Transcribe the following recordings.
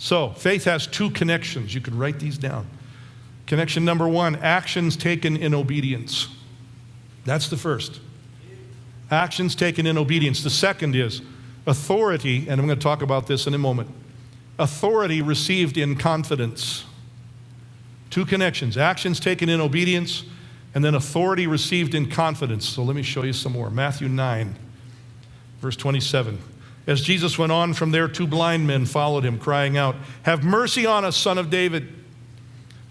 So faith has two connections. You can write these down. Connection number one, actions taken in obedience. That's the first. Actions taken in obedience. The second is authority, and I'm going to talk about this in a moment. Authority received in confidence. Two connections, actions taken in obedience, and then authority received in confidence. So let me show you some more. Matthew 9, verse 27. As Jesus went on from there, two blind men followed him, crying out, "Have mercy on us, Son of David."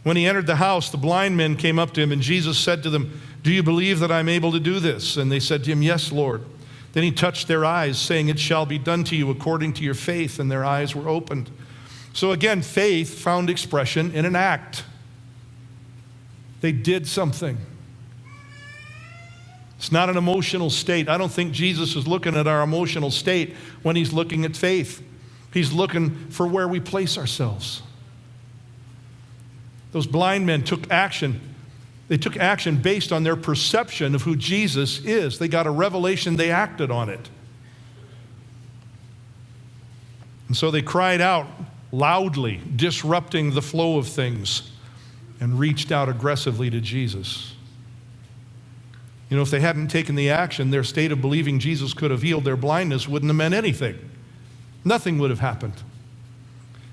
When he entered the house, the blind men came up to him, and Jesus said to them, "Do you believe that I'm able to do this?" And they said to him, "Yes, Lord." Then he touched their eyes, saying, "It shall be done to you according to your faith." And their eyes were opened. So again, faith found expression in an act. They did something. It's not an emotional state. I don't think Jesus is looking at our emotional state when he's looking at faith. He's looking for where we place ourselves. Those blind men took action. They took action based on their perception of who Jesus is. They got a revelation, they acted on it. And so they cried out loudly, disrupting the flow of things, and reached out aggressively to Jesus. You know, if they hadn't taken the action, their state of believing Jesus could have healed their blindness wouldn't have meant anything. Nothing would have happened.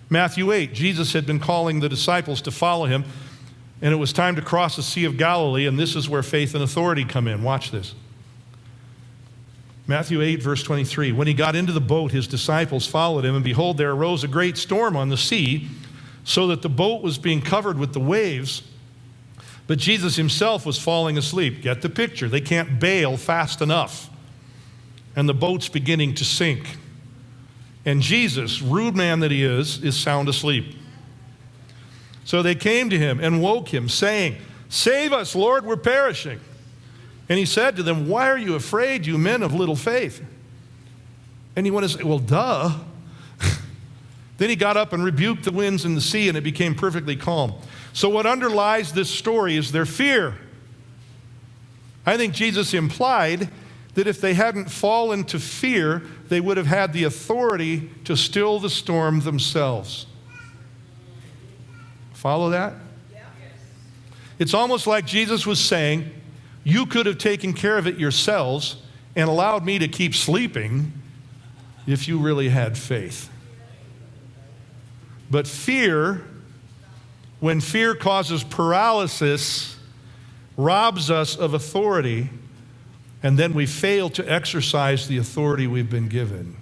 Matthew 8, Jesus had been calling the disciples to follow him, and it was time to cross the Sea of Galilee, and this is where faith and authority come in. Watch this. Matthew 8, verse 23. When he got into the boat, his disciples followed him, and behold, there arose a great storm on the sea, so that the boat was being covered with the waves, but Jesus himself was falling asleep. Get the picture. They can't bail fast enough, and the boat's beginning to sink. And Jesus, rude man that he is sound asleep. So they came to him and woke him, saying, "Save us, Lord, we're perishing." And he said to them, "Why are you afraid, you men of little faith?" And he went to say, "Well, duh." Then he got up and rebuked the winds and the sea, and it became perfectly calm. So what underlies this story is their fear. I think Jesus implied that if they hadn't fallen to fear, they would have had the authority to still the storm themselves. Follow that? Yeah. It's almost like Jesus was saying, you could have taken care of it yourselves and allowed me to keep sleeping if you really had faith. But fear, when fear causes paralysis, robs us of authority, and then we fail to exercise the authority we've been given.